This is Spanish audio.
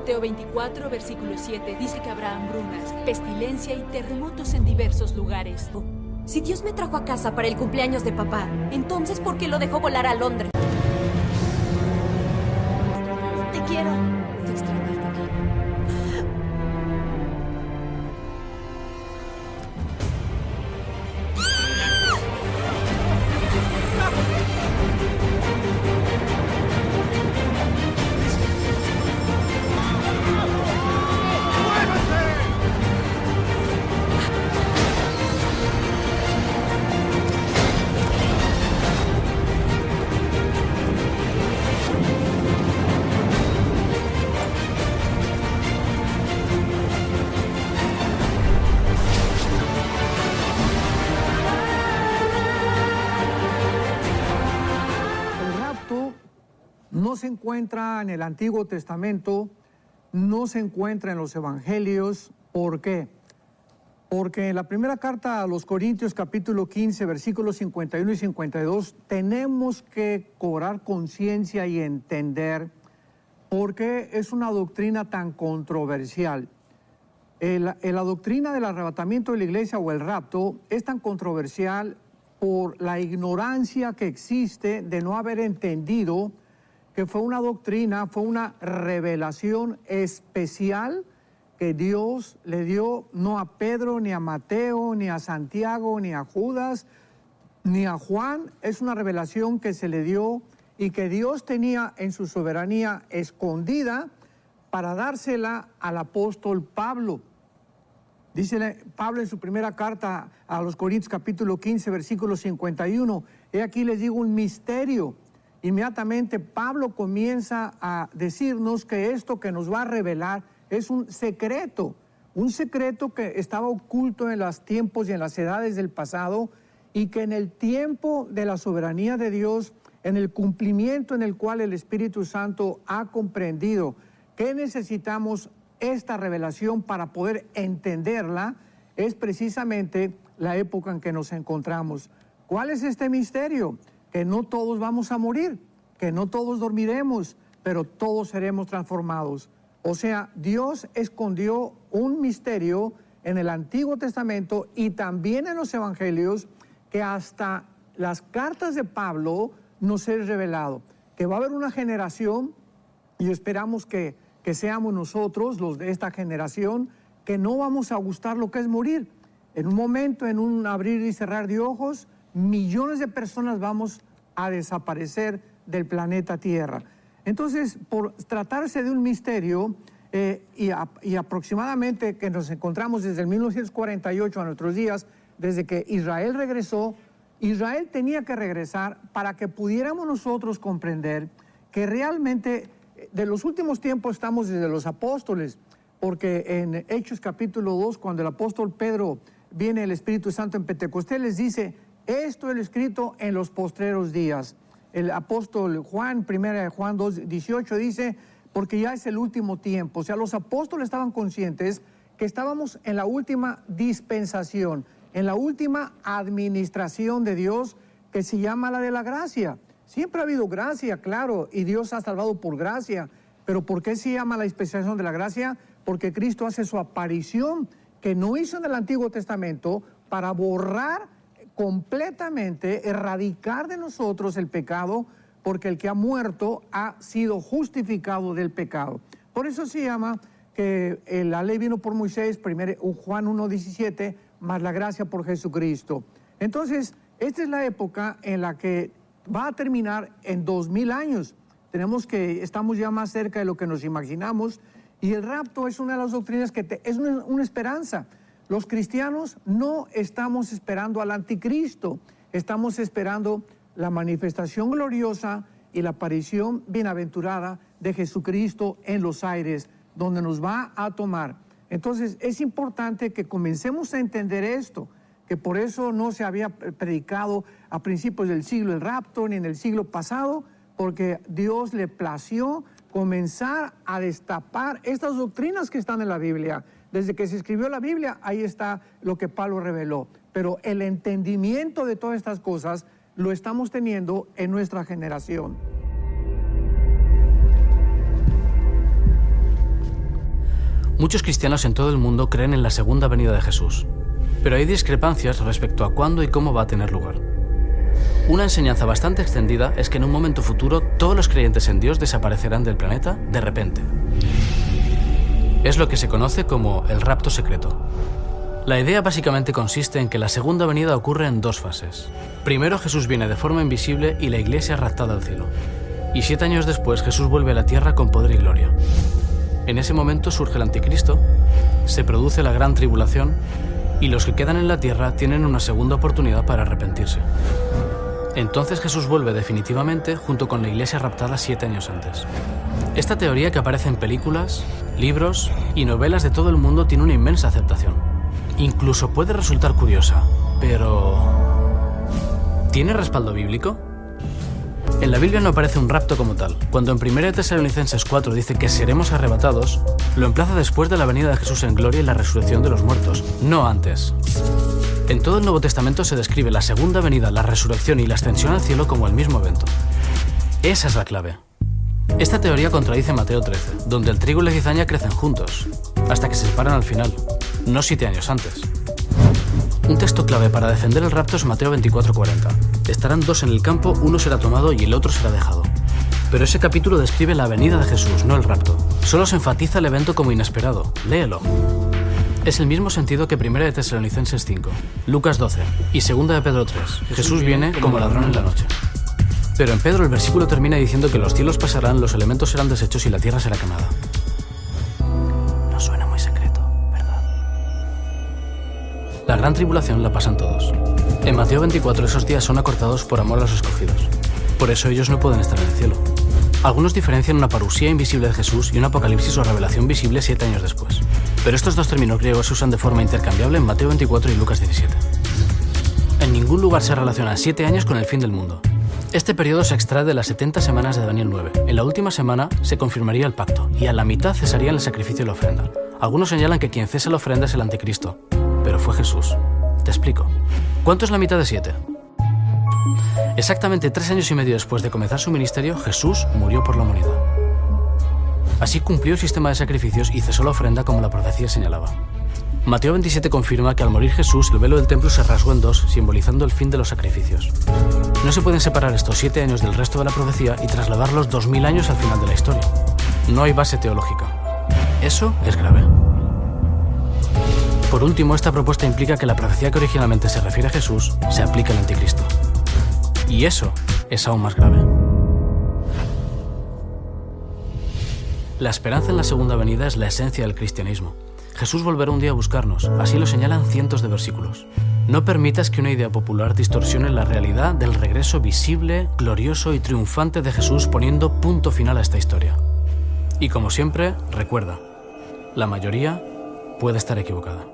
Mateo 24, versículo 7, dice que habrá hambrunas, pestilencia y terremotos en diversos lugares. Si Dios me trajo a casa para el cumpleaños de papá, entonces ¿por qué lo dejó volar a Londres? Te quiero. Te extraño, pequeño. No se encuentra en el Antiguo Testamento, no se encuentra en los Evangelios. ¿Por qué? Porque en la primera carta a los Corintios, capítulo 15, versículos 51 y 52, tenemos que cobrar conciencia y entender por qué es una doctrina tan controversial. La doctrina del arrebatamiento de la iglesia o el rapto es tan controversial por la ignorancia que existe de no haber entendido que fue una doctrina, fue una revelación especial que Dios le dio no a Pedro, ni a Mateo, ni a Santiago, ni a Judas, ni a Juan. Es una revelación que se le dio y que Dios tenía en su soberanía escondida para dársela al apóstol Pablo. Dice Pablo en su primera carta a los Corintios, capítulo 15, versículo 51, he aquí les digo un misterio. Inmediatamente Pablo comienza a decirnos que esto que nos va a revelar es un secreto que estaba oculto en los tiempos y en las edades del pasado, y que en el tiempo de la soberanía de Dios, en el cumplimiento en el cual el Espíritu Santo ha comprendido que necesitamos esta revelación para poder entenderla, es precisamente la época en que nos encontramos. ¿Cuál es este misterio? Que no todos vamos a morir, que no todos dormiremos, pero todos seremos transformados. O sea, Dios escondió un misterio en el Antiguo Testamento y también en los Evangelios, que hasta las cartas de Pablo nos es revelado. Que va a haber una generación, y esperamos que seamos nosotros, los de esta generación, que no vamos a gustar lo que es morir. En un momento, en un abrir y cerrar de ojos, millones de personas vamos a desaparecer del planeta Tierra. Entonces, por tratarse de un misterio, y aproximadamente que nos encontramos desde el 1948 a nuestros días, desde que Israel regresó, Israel tenía que regresar para que pudiéramos nosotros comprender que realmente de los últimos tiempos estamos desde los apóstoles, porque en Hechos capítulo 2, cuando el apóstol Pedro viene el Espíritu Santo en Pentecostés, les dice: esto es escrito en los postreros días. El apóstol Juan, 1 Juan 2, 18, dice, porque ya es el último tiempo. O sea, los apóstoles estaban conscientes que estábamos en la última dispensación, en la última administración de Dios, que se llama la de la gracia. Siempre ha habido gracia, claro, y Dios ha salvado por gracia. Pero ¿por qué se llama la dispensación de la gracia? Porque Cristo hace su aparición, que no hizo en el Antiguo Testamento, para borrar completamente, erradicar de nosotros el pecado, porque el que ha muerto ha sido justificado del pecado. Por eso se llama que la ley vino por Moisés, Juan 1:17, más la gracia por Jesucristo. Entonces, esta es la época en la que va a terminar en 2000 años. Estamos ya más cerca de lo que nos imaginamos, y el rapto es una de las doctrinas que es una esperanza. Los cristianos no estamos esperando al anticristo, estamos esperando la manifestación gloriosa y la aparición bienaventurada de Jesucristo en los aires, donde nos va a tomar. Entonces es importante que comencemos a entender esto, que por eso no se había predicado a principios del siglo el rapto, ni en el siglo pasado, porque Dios le plació comenzar a destapar estas doctrinas que están en la Biblia. Desde que se escribió la Biblia, ahí está lo que Pablo reveló. Pero el entendimiento de todas estas cosas lo estamos teniendo en nuestra generación. Muchos cristianos en todo el mundo creen en la segunda venida de Jesús, pero hay discrepancias respecto a cuándo y cómo va a tener lugar. Una enseñanza bastante extendida es que en un momento futuro todos los creyentes en Dios desaparecerán del planeta de repente. Es lo que se conoce como el rapto secreto. La idea básicamente consiste en que la segunda venida ocurre en dos fases. Primero Jesús viene de forma invisible y la iglesia es raptada al cielo. Y 7 años después Jesús vuelve a la tierra con poder y gloria. En ese momento surge el anticristo, se produce la gran tribulación y los que quedan en la tierra tienen una segunda oportunidad para arrepentirse. Entonces Jesús vuelve definitivamente junto con la iglesia raptada 7 años antes. Esta teoría, que aparece en películas, libros y novelas de todo el mundo, tiene una inmensa aceptación. Incluso puede resultar curiosa, pero ¿tiene respaldo bíblico? En la Biblia no aparece un rapto como tal. Cuando en 1 Tesalonicenses 4 dice que seremos arrebatados, lo emplaza después de la venida de Jesús en gloria y la resurrección de los muertos, no antes. En todo el Nuevo Testamento se describe la segunda venida, la resurrección y la ascensión al cielo como el mismo evento. Esa es la clave. Esta teoría contradice Mateo 13, donde el trigo y la cizaña crecen juntos, hasta que se separan al final, no 7 años antes. Un texto clave para defender el rapto es Mateo 24:40. Estarán 2 en el campo, uno será tomado y el otro será dejado. Pero ese capítulo describe la venida de Jesús, no el rapto. Solo se enfatiza el evento como inesperado. Léelo. Es el mismo sentido que 1 Tesalonicenses 5, Lucas 12 y 2 de Pedro 3. Jesús viene como ladrón en la noche. Pero en Pedro el versículo termina diciendo que los cielos pasarán, los elementos serán deshechos y la tierra será quemada. No suena muy secreto, ¿verdad? La gran tribulación la pasan todos. En Mateo 24 esos días son acortados por amor a los escogidos. Por eso ellos no pueden estar en el cielo. Algunos diferencian una parusía invisible de Jesús y un apocalipsis o revelación visible 7 años después. Pero estos dos términos griegos se usan de forma intercambiable en Mateo 24 y Lucas 17. En ningún lugar se relaciona 7 años con el fin del mundo. Este periodo se extrae de las 70 semanas de Daniel 9. En la última semana se confirmaría el pacto y a la mitad cesaría el sacrificio y la ofrenda. Algunos señalan que quien cesa la ofrenda es el anticristo, pero fue Jesús. Te explico. ¿Cuánto es la mitad de 7? Exactamente 3 años y medio después de comenzar su ministerio, Jesús murió por la humanidad. Así cumplió el sistema de sacrificios y cesó la ofrenda como la profecía señalaba. Mateo 27 confirma que al morir Jesús, el velo del templo se rasgó en 2, simbolizando el fin de los sacrificios. No se pueden separar estos 7 años del resto de la profecía y trasladarlos 2000 años al final de la historia. No hay base teológica. Eso es grave. Por último, esta propuesta implica que la profecía que originalmente se refiere a Jesús se aplica al anticristo. Y eso es aún más grave. La esperanza en la segunda venida es la esencia del cristianismo. Jesús volverá un día a buscarnos, así lo señalan cientos de versículos. No permitas que una idea popular distorsione la realidad del regreso visible, glorioso y triunfante de Jesús, poniendo punto final a esta historia. Y como siempre, recuerda, la mayoría puede estar equivocada.